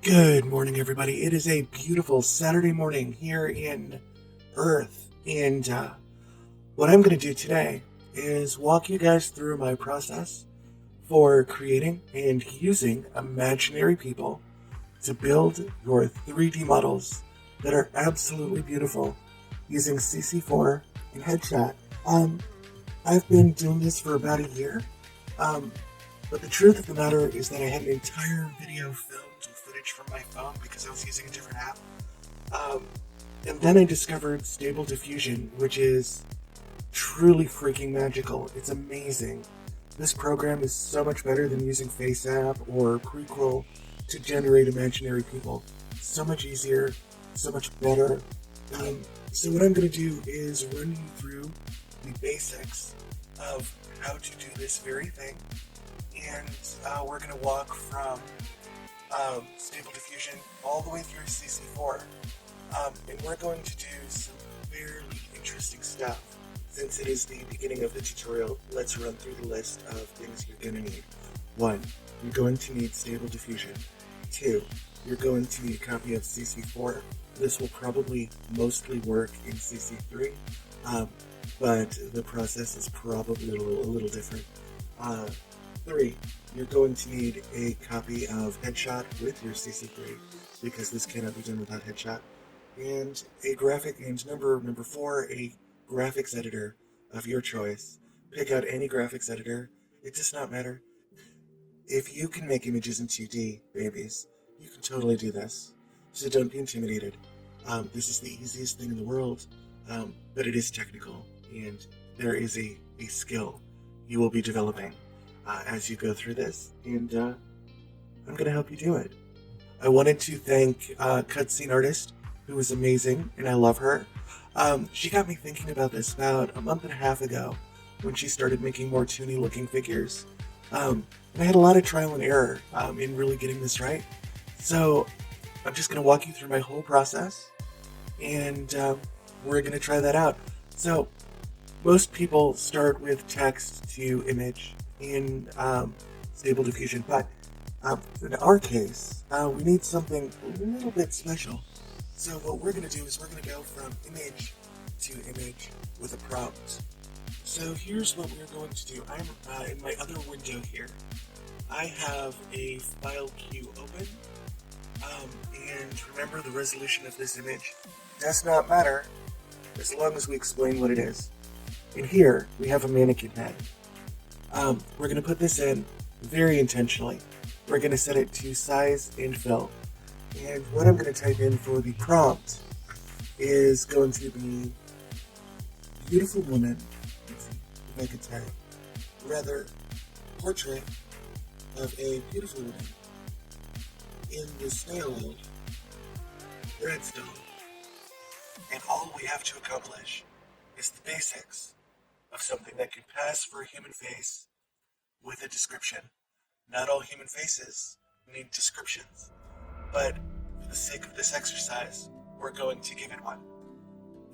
Good morning, everybody. It is a beautiful Saturday morning here in Earth, and what I'm going to do today is walk you guys through my process for creating and using imaginary people to build your 3D models that are absolutely beautiful using CC4 and Headshot. I've been doing this for about a year, but the truth of the matter is that I had an entire video filmed with footage from my phone because I was using a different app. And then I discovered Stable Diffusion, which is truly freaking magical. It's amazing. This program is so much better than using FaceApp or Prequel to generate imaginary people. So much easier, so much better. So what I'm going to do is run you through the basics of how to do this very thing. And we're going to walk from Stable Diffusion all the way through CC4. And we're going to do some fairly interesting stuff. Since it is the beginning of the tutorial, let's run through the list of things you're going to need. 1. You're going to need Stable Diffusion. 2. You're going to need a copy of CC4. This will probably mostly work in CC3, but the process is probably a little different. 3. You're going to need a copy of Headshot with your CC3, because this cannot be done without Headshot. And a graphic, and number 4, a graphics editor of your choice. Pick out any graphics editor. It does not matter. If you can make images in 2D, babies, you can totally do this. So don't be intimidated. This is the easiest thing in the world, but it is technical, and there is a skill you will be developing as you go through this, and I'm going to help you do it. I wanted to thank Cutscene Artist, who was amazing, and I love her. She got me thinking about this about a month and a half ago when she started making more toony looking figures. And I had a lot of trial and error in really getting this right. So I'm just going to walk you through my whole process, and we're going to try that out. So most people start with text to image in Stable Diffusion, but in our case, we need something a little bit special. So what we're going to do is we're going to go from image to image with a prompt. So here's what we're going to do. I'm in my other window here. I have a file queue open, and remember, the resolution of this image does not matter as long as we explain what it is. In here, we have a mannequin head. We're going to put this in very intentionally. We're going to set it to size and fill. And what I'm going to type in for the prompt is going to be beautiful woman, let's see if I can type, rather portrait of a beautiful woman in the style of redstone. And all we have to accomplish is the basics of something that can pass for a human face with a description. Not all human faces need descriptions, but for the sake of this exercise, we're going to give it one.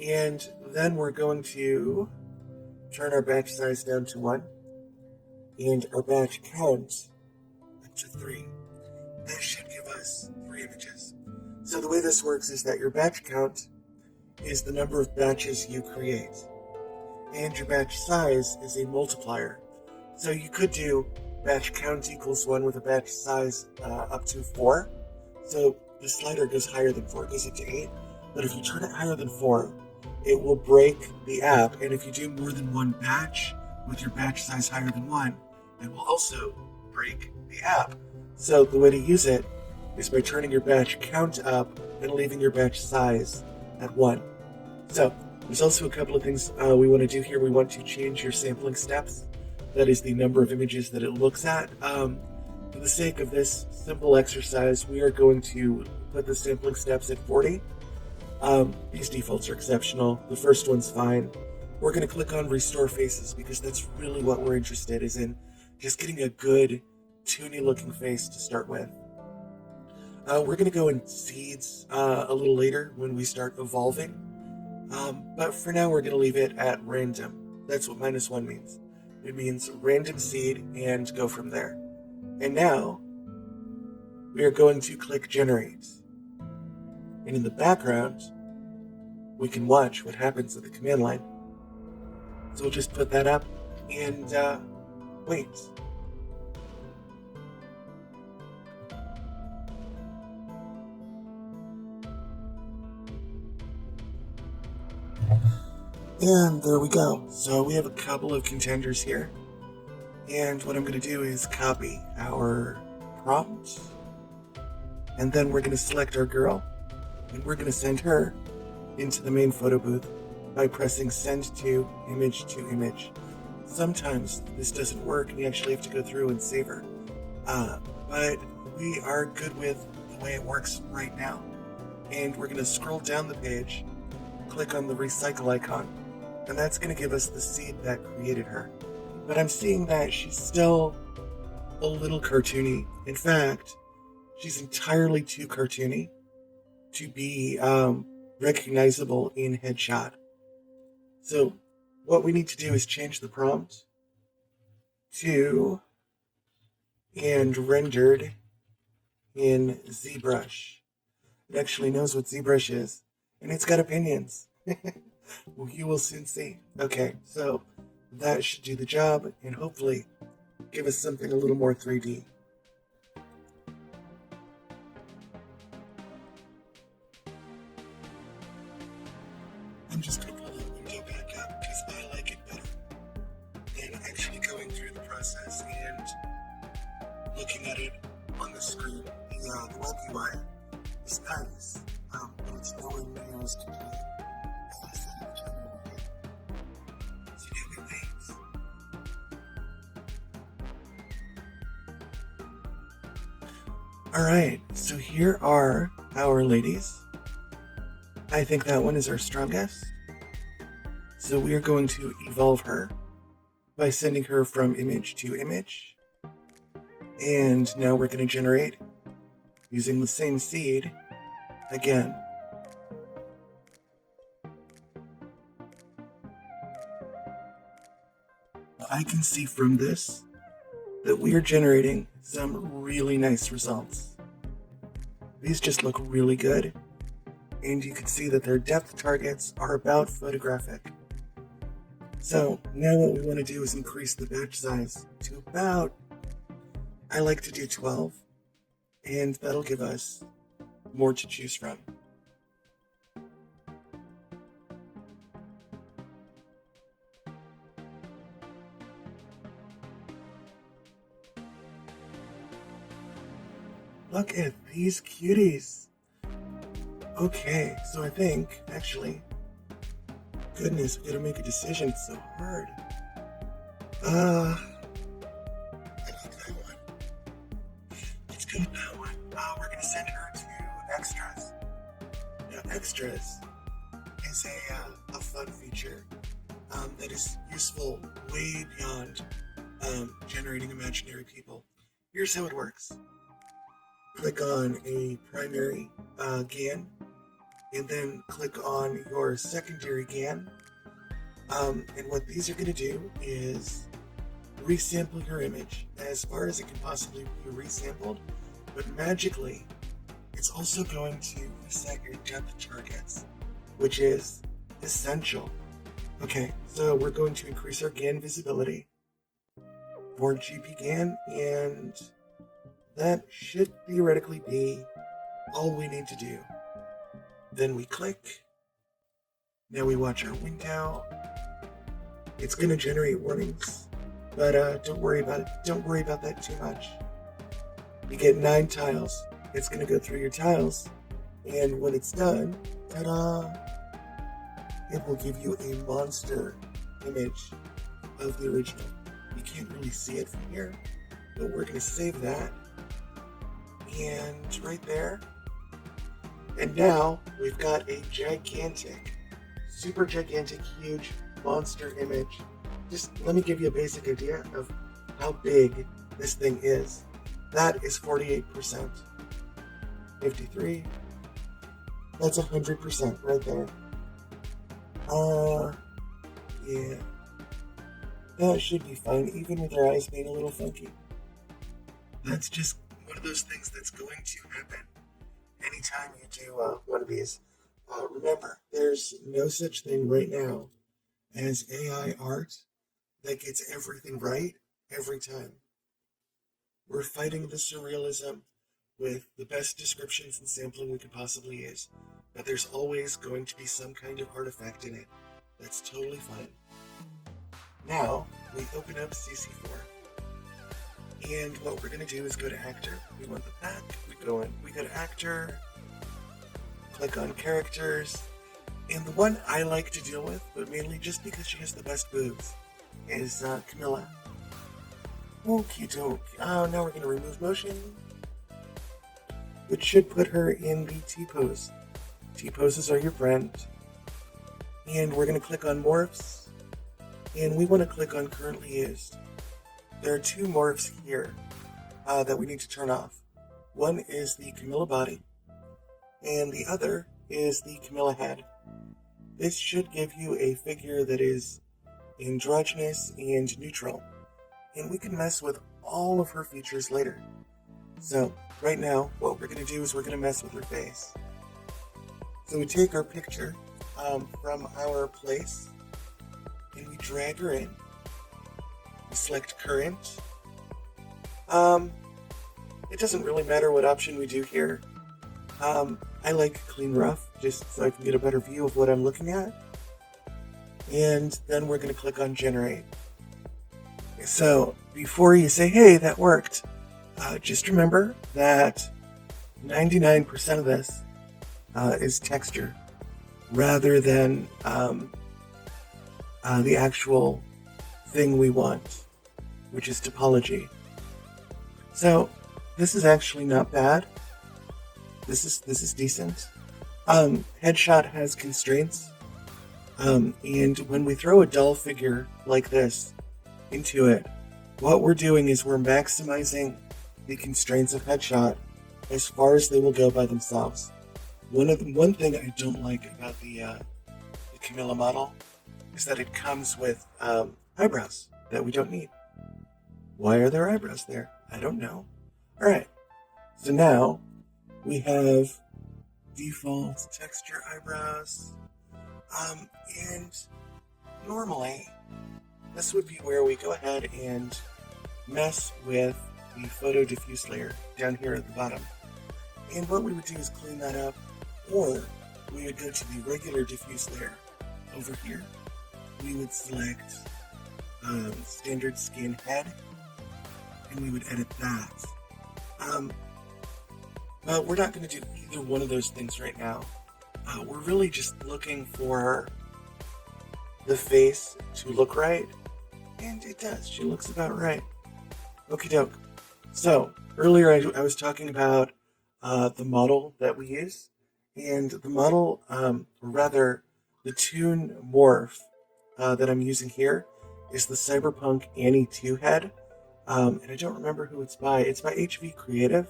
And then we're going to turn our batch size down to 1, and our batch count up to 3. That should give us 3 images. So the way this works is that your batch count is the number of batches you create, and your batch size is a multiplier. So you could do batch count equals 1 with a batch size up to 4. So the slider goes higher than 4, it goes up to 8. But if you turn it higher than 4, it will break the app. And if you do more than one batch with your batch size higher than 1, it will also break the app. So the way to use it is by turning your batch count up and leaving your batch size at 1. So there's also a couple of things we want to do here. We want to change your sampling steps. That is the number of images that it looks at. For the sake of this simple exercise, we are going to put the sampling steps at 40. These defaults are exceptional. The first one's fine. We're going to click on Restore Faces because that's really what we're interested in just getting a good, toony looking face to start with. We're going to go in seeds a little later when we start evolving. But for now, we're going to leave it at random. That's what -1 means. It means random seed and go from there. And now, we are going to click generate. And in the background, we can watch what happens at the command line. So we'll just put that up and wait. And there we go. So we have a couple of contenders here. And what I'm going to do is copy our prompt. And then we're going to select our girl. And we're going to send her into the main photo booth by pressing send to image to image. Sometimes this doesn't work and you actually have to go through and save her. But we are good with the way it works right now. And we're going to scroll down the page, click on the recycle icon, and that's going to give us the seed that created her. But I'm seeing that she's still a little cartoony. In fact, she's entirely too cartoony to be recognizable in headshot. So what we need to do is change the prompt to and rendered in ZBrush. It actually knows what ZBrush is, and it's got opinions. Well, you will soon see. Okay, so that should do the job and hopefully give us something a little more 3D. I'm just going to pull that window back up because I like it better than actually going through the process and looking at it on the screen. The web UI is nice, but it's nowhere near as complete as the terminal here. So you do things. Alright, so here are our ladies. I think that one is our strongest. So we are going to evolve her by sending her from image to image. And now we're going to generate using the same seed again. I can see from this that we are generating some really nice results. These just look really good. And you can see that their depth targets are about photographic. So now what we want to do is increase the batch size to about, I like to do 12, and that'll give us more to choose from. Look at these cuties. Okay, so I think, actually, goodness, we gotta make a decision. It's so hard. I like that one. Let's go with that one. We're gonna send her to extras. Now, extras is a fun feature that is useful way beyond generating imaginary people. Here's how it works. Click on a primary GAN, and then click on your secondary GAN. And what these are going to do is resample your image as far as it can possibly be resampled, but magically, it's also going to reset your depth targets, which is essential. Okay, so we're going to increase our GAN visibility for GP GAN, and that should theoretically be all we need to do. Then we click. Now we watch our window. It's going to generate warnings, but don't worry about it. Don't worry about that too much. You get 9 tiles. It's going to go through your tiles, and when it's done, ta-da! It will give you a monster image of the original. You can't really see it from here, but we're going to save that. And right there. And now we've got a gigantic, super gigantic, huge monster image. Just let me give you a basic idea of how big this thing is. That is 48%. 53. That's 100% right there. Yeah. That should be fine, even with our eyes being a little funky. Let's just one of those things that's going to happen anytime you do one of these. Remember, there's no such thing right now as AI art that gets everything right every time. We're fighting the surrealism with the best descriptions and sampling we could possibly use, but there's always going to be some kind of artifact in it. That's totally fine. Now, we open up CC4. And what we're going to do is go to Actor. We want the pack. We go to Actor, click on Characters, and the one I like to deal with, but mainly just because she has the best boobs, is Camilla. Okie doke. Now we're going to remove motion, which should put her in the T-pose. T-poses are your friend. And we're going to click on Morphs, and we want to click on Currently Used. There are two morphs here that we need to turn off. One is the Camilla body, and the other is the Camilla head. This should give you a figure that is androgynous and neutral, and we can mess with all of her features later. So, right now, what we're going to do is we're going to mess with her face. So we take our picture from our place, and we drag her in. We select Current. It doesn't really matter what option we do here. I like Clean Rough, just so I can get a better view of what I'm looking at. And then we're going to click on Generate. So, before you say, hey, that worked, just remember that 99% of this is texture, rather than the actual thing we want, which is topology. So, this is actually not bad. This is decent. Headshot has constraints, and when we throw a doll figure like this into it, what we're doing is we're maximizing the constraints of Headshot as far as they will go by themselves. One thing I don't like about the Camilla model is that it comes with eyebrows that we don't need. Why are there eyebrows there? I don't know. Alright, so now we have default texture eyebrows, and normally this would be where we go ahead and mess with the photo diffuse layer down here at the bottom. And what we would do is clean that up, or we would go to the regular diffuse layer over here. We would select standard skin head, and we would edit that. But we're not going to do either one of those things right now. We're really just looking for the face to look right, and it does. She looks about right. Okie doke. So, earlier I was talking about the model that we use, and the model, or rather, the toon morph that I'm using here is the Cyberpunk Annie 2 head, and I don't remember who it's by. It's by HV Creative,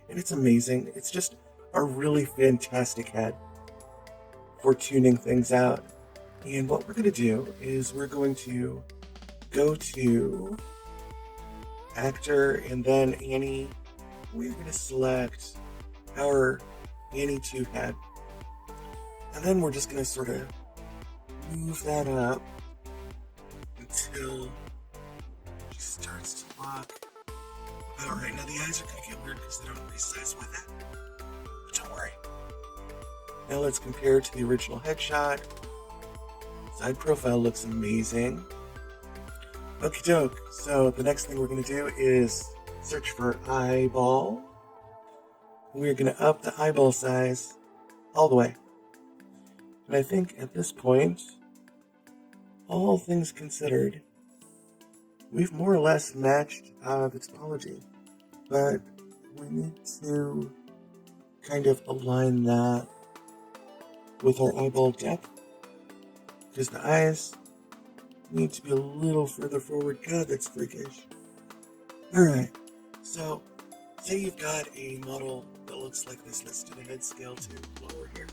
and it's amazing. It's just a really fantastic head for tuning things out. And what we're going to do is we're going to go to Actor and then Annie. We're going to select our Annie 2 head. And then we're just going to sort of move that up until she starts to look about right. Now the eyes are going to get weird because they don't resize with it. But don't worry. Now let's compare it to the original headshot. Side profile looks amazing. Okie doke. So the next thing we're going to do is search for eyeball. We're going to up the eyeball size all the way. And I think at this point, all things considered, we've more or less matched the topology. But we need to kind of align that with our eyeball depth, because the eyes need to be a little further forward. God, that's freakish. Alright, so say you've got a model that looks like this. Let's do the head scale to lower here.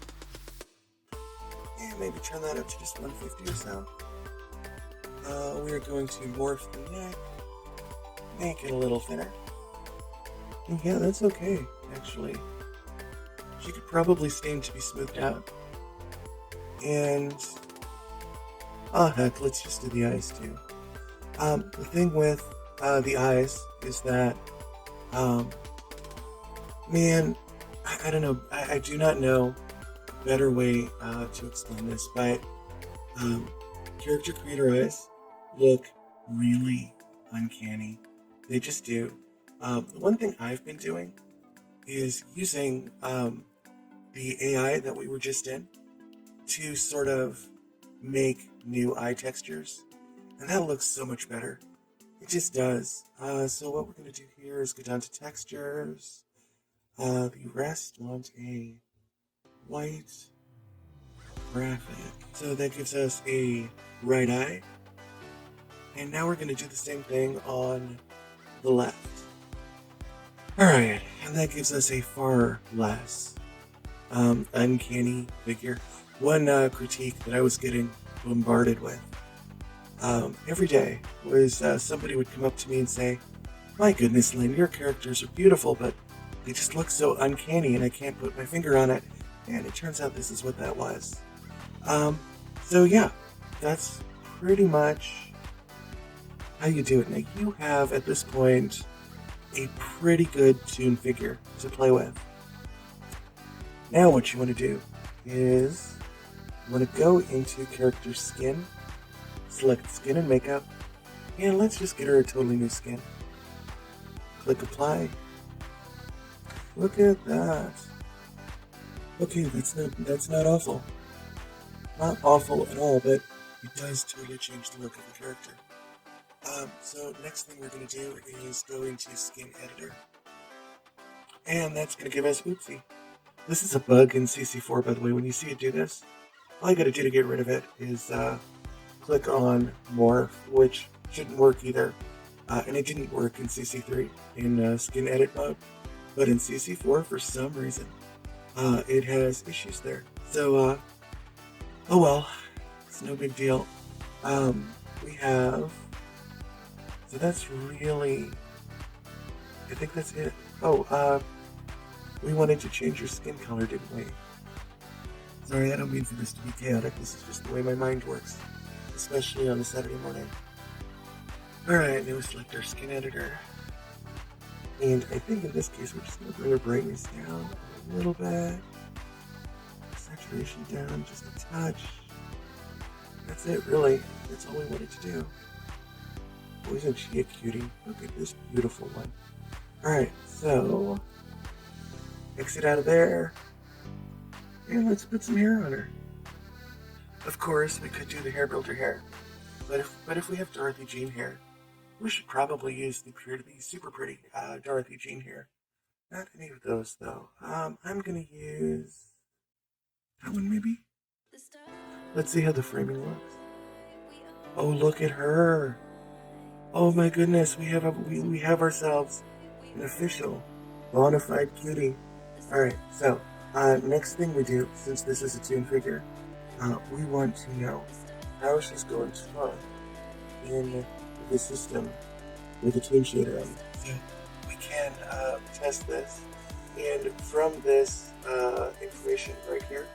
And maybe turn that up to just 150 or so. We're going to morph the neck, make it a little thinner. And yeah, that's okay, actually. She could probably stand to be smoothed out. And, oh heck, let's just do the eyes too. The thing with the eyes is that, man, I don't know, I do not know a better way to explain this, but character creator eyes look really uncanny. They just do. The one thing I've been doing is using the AI that we were just in to sort of make new eye textures. And that looks so much better. It just does. So what we're going to do here is go down to textures. The rest want a white graphic. So that gives us a right eye. And now we're going to do the same thing on the left. Alright, and that gives us a far less uncanny figure. One critique that I was getting bombarded with every day was somebody would come up to me and say, "My goodness, Lynn, your characters are beautiful, but they just look so uncanny and I can't put my finger on it." And it turns out this is what that was. So yeah, that's pretty much how you do it. Now you have, at this point, a pretty good toon figure to play with. Now what you want to do is you want to go into character skin, select skin and makeup, and let's just get her a totally new skin. Click apply. Look at that. Okay, that's not awful. Not awful at all, but it does totally change the look of the character. So next thing we're going to do is go into Skin Editor. And that's going to give us, oopsie. This is a bug in CC4, by the way. When you see it do this, all you got to do to get rid of it is click on morph, which shouldn't work either. And it didn't work in CC3 in Skin Edit mode. But in CC4, for some reason, it has issues there. So, oh well, it's no big deal. We have... So that's really, I think that's it. Oh, we wanted to change your skin color, didn't we? Sorry, I don't mean for this to be chaotic. This is just the way my mind works, especially on a Saturday morning. Alright, now we select our skin editor. And I think in this case, we're just going to bring our brightness down a little bit. Saturation down just a touch. That's it, really. That's all we wanted to do. Oh, isn't she a cutie? Look at this beautiful one. Alright, so exit out of there. And let's put some hair on her. Of course, we could do the hair builder hair. But if we have Dorothy Jean hair, we should probably use the super pretty Dorothy Jean hair. Not any of those though. I'm gonna use that one maybe? Let's see how the framing looks. Oh, look at her. Oh my goodness, we have ourselves an official bona fide cutie. Alright, so next thing we do, since this is a toon figure, we want to know how she's going to look in the system with a toon shader on. So we can test this, and from this information right here,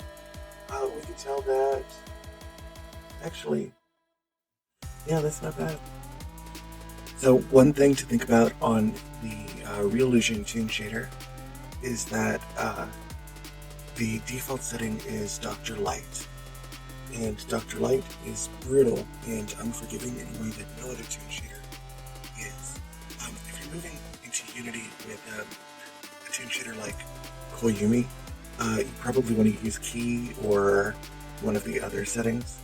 we can tell that actually, yeah, that's not bad. So one thing to think about on the Reallusion Toon Shader is that the default setting is Dr. Light. And Dr. Light is brutal and unforgiving in a way that no other toon shader is. If you're moving into Unity with a toon shader like Koyumi, you probably want to use Key or one of the other settings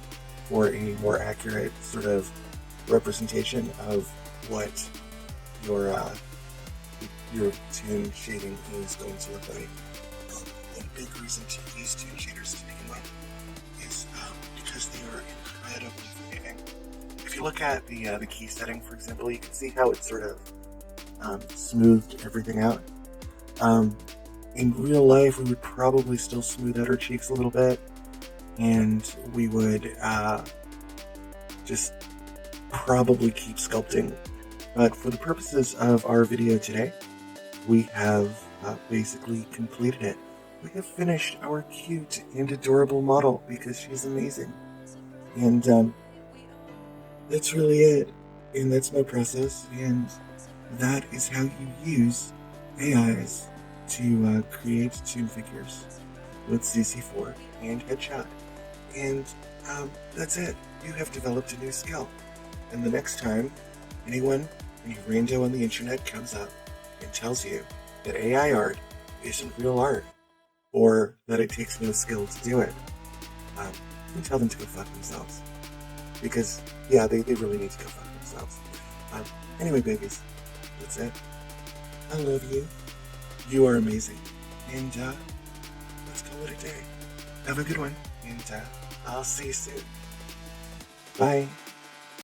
for a more accurate sort of representation of what your toon shading is going to look like. One big reason to use toon shaders to begin with is because they are incredibly forgiving. If you look at the key setting, for example, you can see how it sort of smoothed everything out. In real life, we would probably still smooth out our cheeks a little bit, and we would just probably keep sculpting. But for the purposes of our video today, we have basically completed it. We have finished our cute and adorable model because she's amazing. And that's really it. And that's my process. And that is how you use AIs to create toon figures with CC4 and Headshot. And that's it. You have developed a new skill. And the next time anyone, any rando on the internet comes up and tells you that AI art isn't real art, or that it takes no skill to do it, you tell them to go fuck themselves. Because, yeah, they really need to go fuck themselves. Anyway, babies, that's it. I love you. You are amazing. And let's call it a day. Have a good one. And I'll see you soon. Bye.